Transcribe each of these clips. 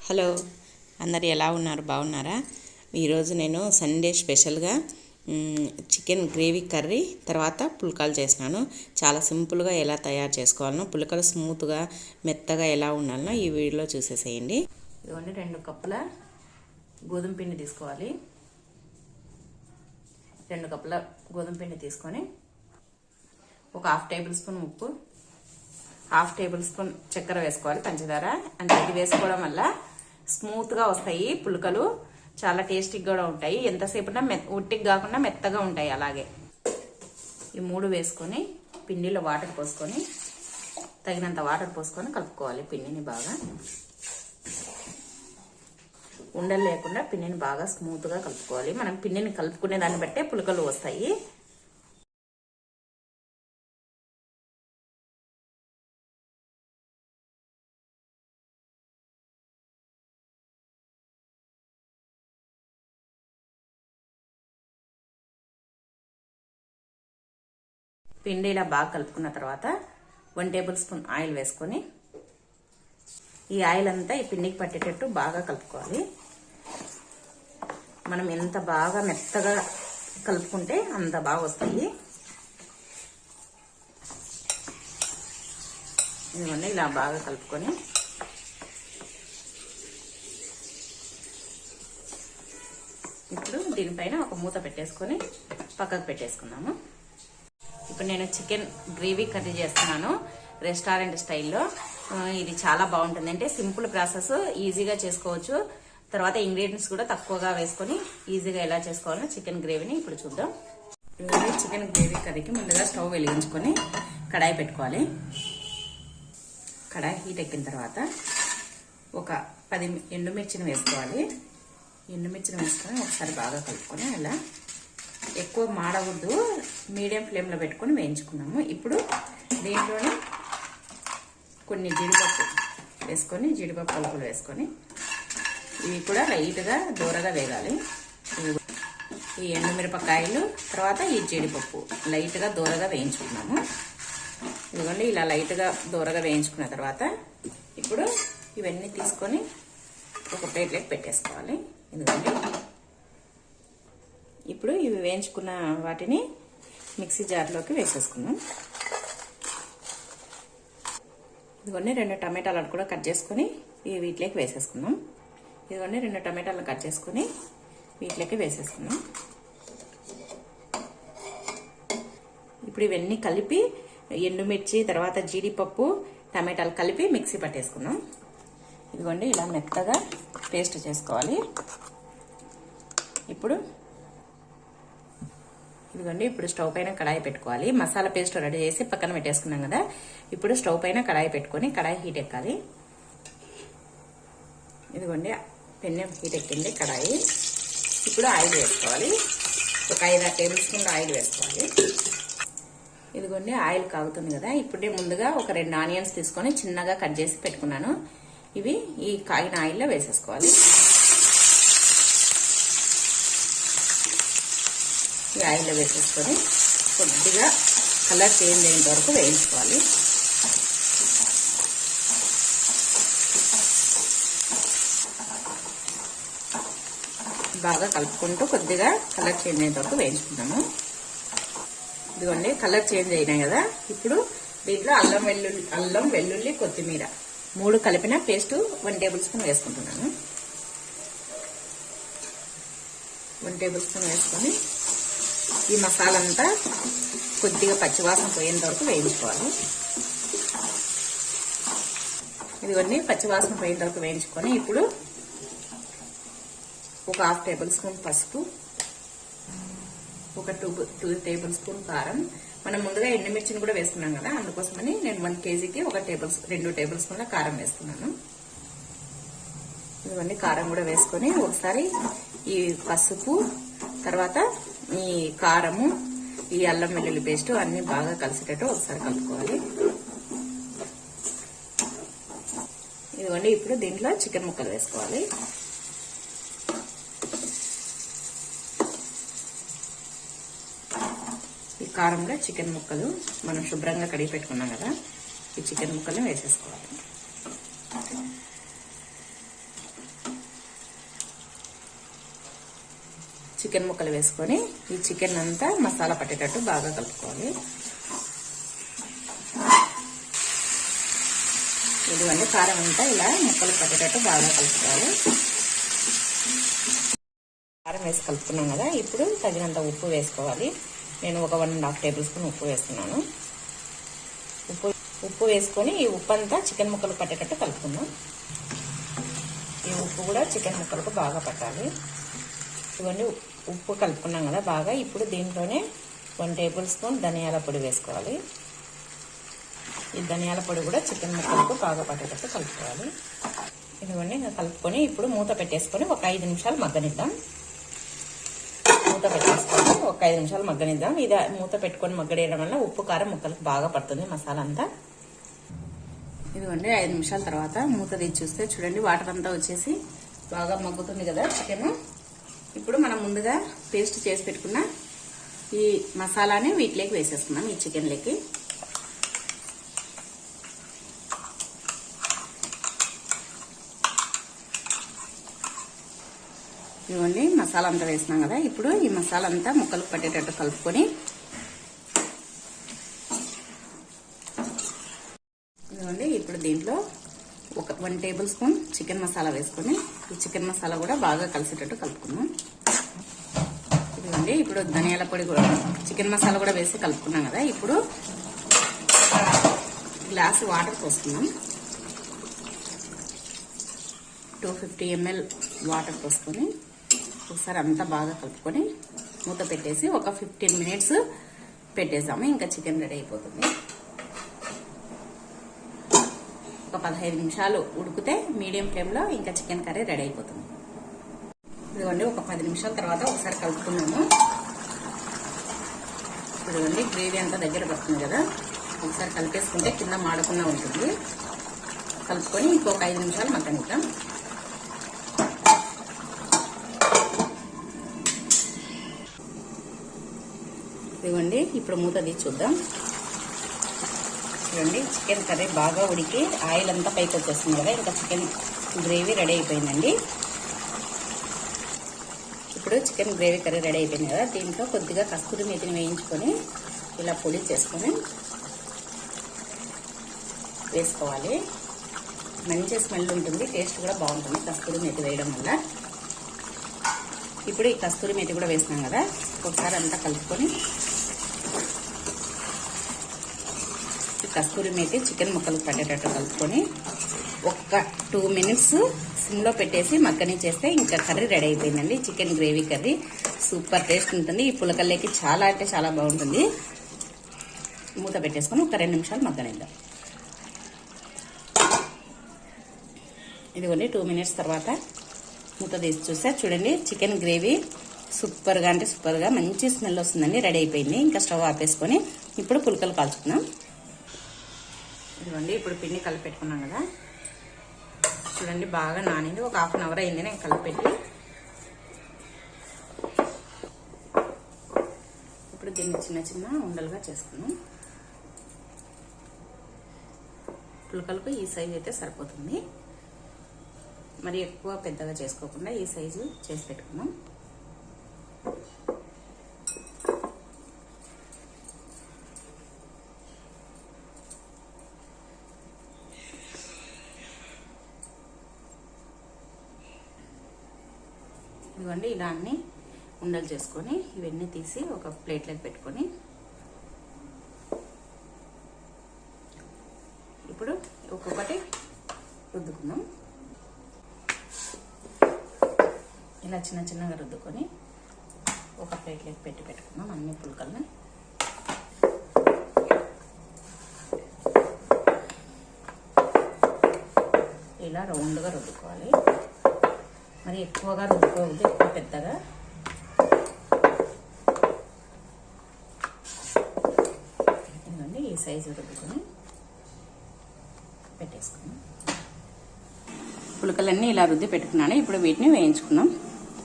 Hello, అందరు ఎలా ఉన్నారు? బాగున్నారా? ఈరోజు నేను సండే స్పెషల్గా చికెన్ గ్రేవీ కర్రీ తర్వాత పుల్కాలు చేసినాను. చాలా సింపుల్గా ఎలా తయారు చేసుకోవాలనో, పుల్కలు స్మూత్గా మెత్తగా ఎలా ఉండాలనో ఈ వీడియోలో చూసేసేయండి. ఇదిగోండి, 2 కప్పుల గోధుమ పిండి తీసుకోవాలి. 2 కప్పుల గోధుమ పిండి తీసుకొని ఒక 1/2 టేబుల్ స్పూన్ ఉప్పు, 1/2 టేబుల్ స్పూన్ చక్కెర వేసుకోవాలి, పంచదార. అంటే ఇది వేసుకోవడం వల్ల స్మూత్గా వస్తాయి పుల్కలు, చాలా టేస్టీగా కూడా ఉంటాయి. ఎంతసేపు ఉట్టికి కాకుండా మెత్తగా ఉంటాయి. అలాగే ఈ 3 వేసుకొని పిండిలో వాటర్ పోసుకొని, తగినంత వాటర్ పోసుకొని కలుపుకోవాలి. పిండిని బాగా ఉండలు లేకుండా పిండిని బాగా స్మూత్గా కలుపుకోవాలి. మనం పిండిని కలుపుకునే దాన్ని బట్టే పుల్కలు వస్తాయి. పిండి ఇలా బాగా కలుపుకున్న తర్వాత 1 టేబుల్ స్పూన్ ఆయిల్ వేసుకొని ఈ ఆయిల్ అంతా ఈ పిండికి పట్టేటట్టు బాగా కలుపుకోవాలి. మనం ఎంత బాగా మెత్తగా కలుపుకుంటే అంత బాగా వస్తాయి. ఇవన్నీ ఇలా బాగా కలుపుకొని ఇప్పుడు దీనిపైన ఒక మూత పెట్టేసుకొని పక్కకు పెట్టేసుకుందాము. ఇప్పుడు నేను చికెన్ గ్రేవీ కర్రీ చేస్తున్నాను రెస్టారెంట్ స్టైల్లో. ఇది చాలా బాగుంటుంది. అంటే సింపుల్ ప్రాసెస్, ఈజీగా చేసుకోవచ్చు. తర్వాత ఇంగ్రీడియంట్స్ కూడా తక్కువగా వేసుకొని ఈజీగా ఎలా చేసుకోవాలో చికెన్ గ్రేవీని ఇప్పుడు చూద్దాం. చికెన్ గ్రేవీ కర్రీకి ముందుగా స్టవ్ వెలిగించుకొని కడాయి పెట్టుకోవాలి. కడాయి హీట్ ఎక్కిన తర్వాత ఒక 10 ఎండుమిర్చిని వేసుకోవాలి. ఎండుమిర్చిని వేసుకొని ఒకసారి బాగా కలుపుకొని అలా ఎక్కువ మాడవద్దు, మీడియం ఫ్లేమ్లో పెట్టుకొని వేయించుకున్నాము. ఇప్పుడు దీంట్లోనే కొన్ని జీడిపప్పు వేసుకొని, జీడిపప్పు పలుకులు వేసుకొని ఇవి కూడా లైట్గా దూరగా వేగాలి. ఈ ఎండుమిరపకాయలు తర్వాత ఈ జీడిపప్పు లైట్గా దూరగా వేయించుకున్నాము. ఇదిగోండి, ఇలా లైట్గా దూరగా వేయించుకున్న తర్వాత ఇప్పుడు ఇవన్నీ తీసుకొని ఒక ప్లేట్లోకి పెట్టేసుకోవాలి. ఎందుకంటే ఇప్పుడు ఇవి వేయించుకున్న వాటిని మిక్సీ జార్లోకి వేసేసుకుందాం. ఇదిగోండి, 2 టమాటాలను కూడా కట్ చేసుకొని వీటిలోకి వేసేసుకుందాం. ఇదిగోండి, 2 టమాటాలను కట్ చేసుకొని వీటిలోకి వేసేసుకుందాం. ఇప్పుడు ఇవన్నీ కలిపి ఎండుమిర్చి తర్వాత జీడిపప్పు టమాటాలు కలిపి మిక్సీ పట్టేసుకుందాం. ఇదిగోండి, ఇలా మెత్తగా పేస్ట్ చేసుకోవాలి. ఇప్పుడు స్టవ్ పైన కడాయి పెట్టుకోవాలి. మసాలా పేస్ట్ రెడీ చేసి పక్కన పెట్టేసుకున్నాం కదా. ఇప్పుడు స్టవ్ పైన కడాయి పెట్టుకొని కడాయి హీట్ ఎక్కాలి. ఇదిగోండి, పెన్నెం హీట్ ఎక్కింది కడాయి. ఇప్పుడు ఆయిల్ వేసుకోవాలి. ఒక 5-6 టేబుల్ స్పూన్ల ఆయిల్ వేసుకోవాలి. ఇదిగోండి, ఆయిల్ కాగుతుంది కదా. ఇప్పుడు ముందుగా ఒక 2 ఆనియన్స్ తీసుకొని చిన్నగా కట్ చేసి పెట్టుకున్నాను. ఇవి ఈ కాగిన ఆయిల్లో వేసేసుకోవాలి. ఈ ఆయిల్లో వేసేసుకొని కొద్దిగా కలర్ చేంజ్ అయ్యేంత వరకు వేయించుకోవాలి. బాగా కలుపుకుంటూ కొద్దిగా కలర్ చేంజ్ అయ్యేంత వరకు వేయించుకుంటాము. ఇదిగోండి, కలర్ చేంజ్ అయినాయి కదా. ఇప్పుడు దీంట్లో అల్లం వెల్లుల్లి కొత్తిమీర 3 కలిపిన పేస్ట్ 1 టేబుల్ స్పూన్ వేసుకుంటున్నాను. 1 టేబుల్ స్పూన్ వేసుకొని ఈ మసాలా అంతా కొద్దిగా పచ్చివాసన పోయేంత వరకు వేయించుకోవాలి. ఇదివన్నీ పచ్చివాసన పోయేంత వరకు వేయించుకొని ఇప్పుడు ఒక 1/2 టేబుల్ స్పూన్ పసుపు, ఒక 2 టేబుల్ స్పూన్ కారం. మనం ముందుగా ఎండుమిర్చిని కూడా వేసుకున్నాం కదా, అందుకోసమని నేను 1 కేజీకి 2 టేబుల్ స్పూన్ల కారం వేస్తున్నాను. ఇవన్నీ కారం కూడా వేసుకొని ఒకసారి ఈ పసుపు తర్వాత ఈ కారము ఈ అల్లం వెల్లుల్లి పేస్ట్ అన్ని బాగా కలిసేటట్టు ఒకసారి కలుపుకోవాలి. ఇదిగోండి, ఇప్పుడు దీంట్లో చికెన్ ముక్కలు వేసుకోవాలి. ఈ కారంలో చికెన్ ముక్కలు మనం శుభ్రంగా కడిగి పెట్టుకున్నాం కదా, ఈ చికెన్ ముక్కల్ని వేసేసుకోవాలి. చికెన్ ముక్కలు వేసుకొని ఈ చికెన్ అంతా మసాలా పట్టేటట్టు బాగా కలుపుకోవాలి. ఇదిగోండి కారం అంతా ఇలా ముక్కలు పట్టేటట్టు బాగా కలుపుకోవాలి. కారం వేసి కలుపుకున్నాం కదా, ఇప్పుడు తగినంత ఉప్పు వేసుకోవాలి. నేను ఒక 1.5 టేబుల్ స్పూన్ ఉప్పు వేస్తున్నాను. ఉప్పు వేసుకొని ఈ ఉప్పు అంతా చికెన్ ముక్కలు పట్టేటట్టు కలుపుకుందాం. ఈ ఉప్పు కూడా చికెన్ ముక్కలకు బాగా పట్టాలి. ఇవన్నీ ఉప్పు కలుపుకున్నాం కదా బాగా. ఇప్పుడు దీంట్లోనే 1 టేబుల్ స్పూన్ ధనియాల పొడి వేసుకోవాలి. ఈ ధనియాల పొడి కూడా చికెన్ ముక్కలకు బాగా పట్టేటట్టు కలుపుకోవాలి. ఇదిగోండి ఇంకా కలుపుకొని ఇప్పుడు మూత పెట్టేసుకొని ఒక 5 నిమిషాలు మగ్గనిద్దాం. మూత పెట్టేసుకొని ఒక 5 నిమిషాలు మగ్గనిద్దాం. ఇది మూత పెట్టుకొని మగ్గడేయడం వల్ల ఉప్పు కారం ముక్కలకు బాగా పడుతుంది మసాలా అంతా. ఇదిగోండి 5 నిమిషాల తర్వాత మూత తీసి చూస్తే చూడండి వాటర్ అంతా వచ్చేసి బాగా మగ్గుతుంది కదా చికెన్. ఇప్పుడు మనం ముందుగా పేస్ట్ చేసి పెట్టుకున్న ఈ మసాలాని వీటిలోకి వేసేస్తున్నాం, ఈ చికెన్లోకి. ఇదిగోండి మసాలా అంతా వేసినాం కదా. ఇప్పుడు ఈ మసాలా అంతా ముక్కలకు పట్టేటట్టు కలుపుకొని ఇదిగోండి ఇప్పుడు దీంట్లో ఒక 1 టేబుల్ స్పూన్ చికెన్ మసాలా వేసుకొని ఈ చికెన్ మసాలా కూడా బాగా కలిసేటట్టు కలుపుకుందాం. ఇదిగోండి ఇప్పుడు ధనియాల పొడి కూడా చికెన్ మసాలా కూడా వేసి కలుపుకున్నాం కదా. ఇప్పుడు గ్లాసు వాటర్ పోసుకుందాం. 250 ml వాటర్ పోసుకొని ఒకసారి అంతా బాగా కలుపుకొని మూత పెట్టేసి ఒక 15 మినిట్స్ పెట్టేసాము. ఇంకా చికెన్ రెడీ అయిపోతుంది. ఒక 15 నిమిషాలు ఉడికితే మీడియం ఫ్లేమ్లో ఇంకా చికెన్ కర్రీ రెడీ అయిపోతుంది. ఇదిగోండి ఒక 10 నిమిషాల తర్వాత ఒకసారి కలుపుకున్నాము. ఇదిగోండి గ్రేవీ అంతా దగ్గర పడుతుంది కదా, ఒకసారి కలిపేసుకుంటే కింద మాడకుండా ఉంటుంది. కలుపుకొని ఇంకొక 5 నిమిషాలు మగ్గనిద్దాం. ఇదిగోండి ఇప్పుడు మూత తీసి చూద్దాం. చూడండి చికెన్ కర్రీ బాగా ఉడికి ఆయిల్ అంతా పైకి వచ్చేస్తుంది కదా, ఇంకా చికెన్ గ్రేవీ రెడీ అయిపోయిందండి. ఇప్పుడు చికెన్ గ్రేవీ కర్రీ రెడీ అయిపోయింది కదా, దీంట్లో కొద్దిగా కస్తూరి మేతిని వేయించుకొని ఇలా పొడి చేసుకొని వేసుకోవాలి. మంచి స్మెల్ ఉంటుంది, టేస్ట్ కూడా బాగుంటుంది కస్తూరి మేతి వేయడం వల్ల. ఇప్పుడు ఈ కస్తూరి మేతి కూడా వేసినాం కదా, ఒకసారి అంతా కలుపుకొని కస్తూరి మేతి చికెన్ ముక్కలు పట్టేటట్టు కలుపుకొని ఒక్క 2 మినిట్స్ సిమ్లో పెట్టేసి మగ్గని చేస్తే ఇంకా కర్రీ రెడీ అయిపోయిందండి. Chicken gravy curry super taste ఉంటుంది. ఈ పులకల్లోకి చాలా అంటే చాలా బాగుంటుంది. మూత పెట్టేసుకొని ఒక 2 నిమిషాలు మగ్గనిద్దాం. ఇదిగోండి 2 మినిట్స్ తర్వాత మూత తీసి చూస్తే చూడండి చికెన్ గ్రేవీ సూపర్గా అంటే సూపర్గా మంచి స్మెల్ వస్తుందండి. రెడీ అయిపోయింది. ఇంకా స్టవ్ ఆపేసుకొని ఇప్పుడు పులకలు కాల్చుకుందాం. ఇదిగోండి ఇప్పుడు పిండి కలిపి పెట్టుకున్నాం కదా, చూడండి బాగా నానింది. ఒక 1/2 అవర్ అయింది నేను కలిపెట్టి. ఇప్పుడు దీన్ని చిన్న చిన్న ఉండలుగా చేసుకున్నాం. పులకలకు ఈ సైజు అయితే సరిపోతుంది. మరి ఎక్కువ పెద్దగా చేసుకోకుండా ఈ సైజు చేసి పెట్టుకున్నాం. ఇదిగోండి ఇలా అన్ని ఉండలు చేసుకొని ఇవన్నీ తీసి ఒక ప్లేట్లోకి పెట్టుకొని ఇప్పుడు ఒక్కొక్కటి రుద్దుకుందాం. ఇలా చిన్న చిన్నగా రుద్దుకొని ఒక ప్లేట్లోకి పెట్టుకుందాం అన్ని పులకల్ని. ఇలా రౌండ్గా రుద్దుకోవాలి. మరి ఎక్కువగా రుద్దుకోవద్దు, ఎక్కువ పెద్దగా. ఇదిగోండి ఈ సైజు రుద్దుకొని పెట్టేసుకున్నాం. పులకలన్నీ ఇలా రుద్ది పెట్టుకున్నాను. ఇప్పుడు వీటిని వేయించుకున్నాం.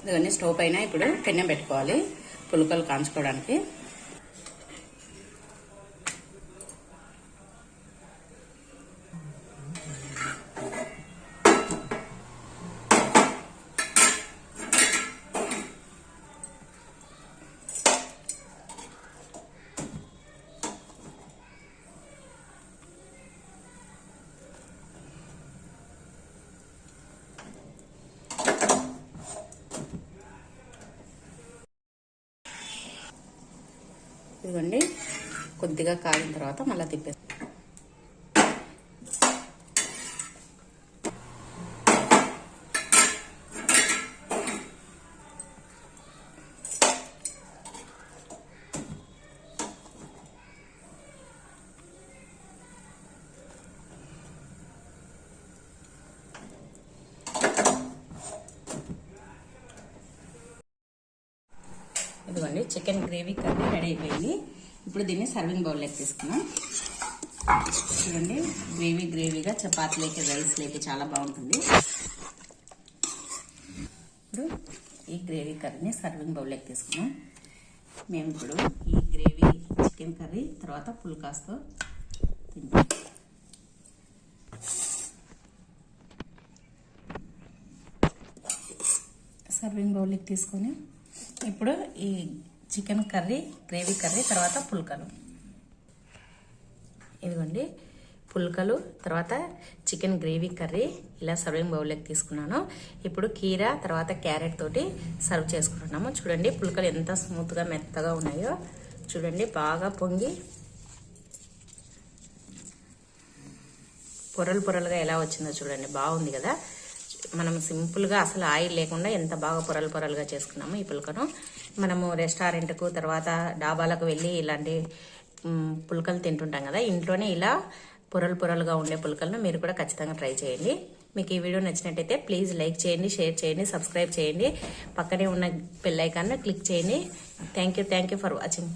ఇదిగోండి స్టవ్ పైన ఇప్పుడు పెన్నెం పెట్టుకోవాలి పులకలు కాంచుకోవడానికి. ఇదిగోండి కొద్దిగా కాగిన తర్వాత మళ్ళీ తిప్పేస్తాం. ఇదిగోండి చికెన్ గ్రేవీ కర్రీ రెడీ అయిపోయింది. ఇప్పుడు దీన్ని సర్వింగ్ బౌల్లోకి తీసుకున్నాం. చూడండి గ్రేవీగా చపాతీలోకి రైస్లోకి చాలా బాగుంటుంది. ఇప్పుడు ఈ గ్రేవీ కర్రీని సర్వింగ్ బౌల్లోకి తీసుకున్నాం. మేము ఇప్పుడు ఈ గ్రేవీ చికెన్ కర్రీ తర్వాత పుల్కాస్తో తింటాం. సర్వింగ్ బౌల్లోకి తీసుకొని ఇప్పుడు ఈ చికెన్ కర్రీ గ్రేవీ కర్రీ తర్వాత పుల్కలు. ఇదిగోండి పుల్కలు తర్వాత చికెన్ గ్రేవీ కర్రీ ఇలా సర్వింగ్ బౌల్లోకి తీసుకున్నాను. ఇప్పుడు కీరా తర్వాత క్యారెట్ తోటి సర్వ్ చేసుకుంటున్నాము. చూడండి పుల్కలు ఎంత స్మూత్గా మెత్తగా ఉన్నాయో చూడండి. బాగా పొంగి పొరలుగా ఎలా వచ్చిందో చూడండి. బాగుంది కదా. మనం సింపుల్గా అసలు ఆయిల్ లేకుండా ఎంత బాగా పొరలుగా చేసుకున్నాము ఈ పుల్కను. మనము రెస్టారెంట్కు తర్వాత డాబాలకు వెళ్ళి ఇలాంటి పుల్కలు తింటుంటాం కదా, ఇంట్లోనే ఇలా పొరలుగా ఉండే పుల్కలను మీరు కూడా ఖచ్చితంగా ట్రై చేయండి. మీకు ఈ వీడియో నచ్చినట్టయితే ప్లీజ్ లైక్ చేయండి, షేర్ చేయండి, సబ్స్క్రైబ్ చేయండి, పక్కనే ఉన్న బెల్ ఐకాన్ని క్లిక్ చేయండి. Thank you for watching.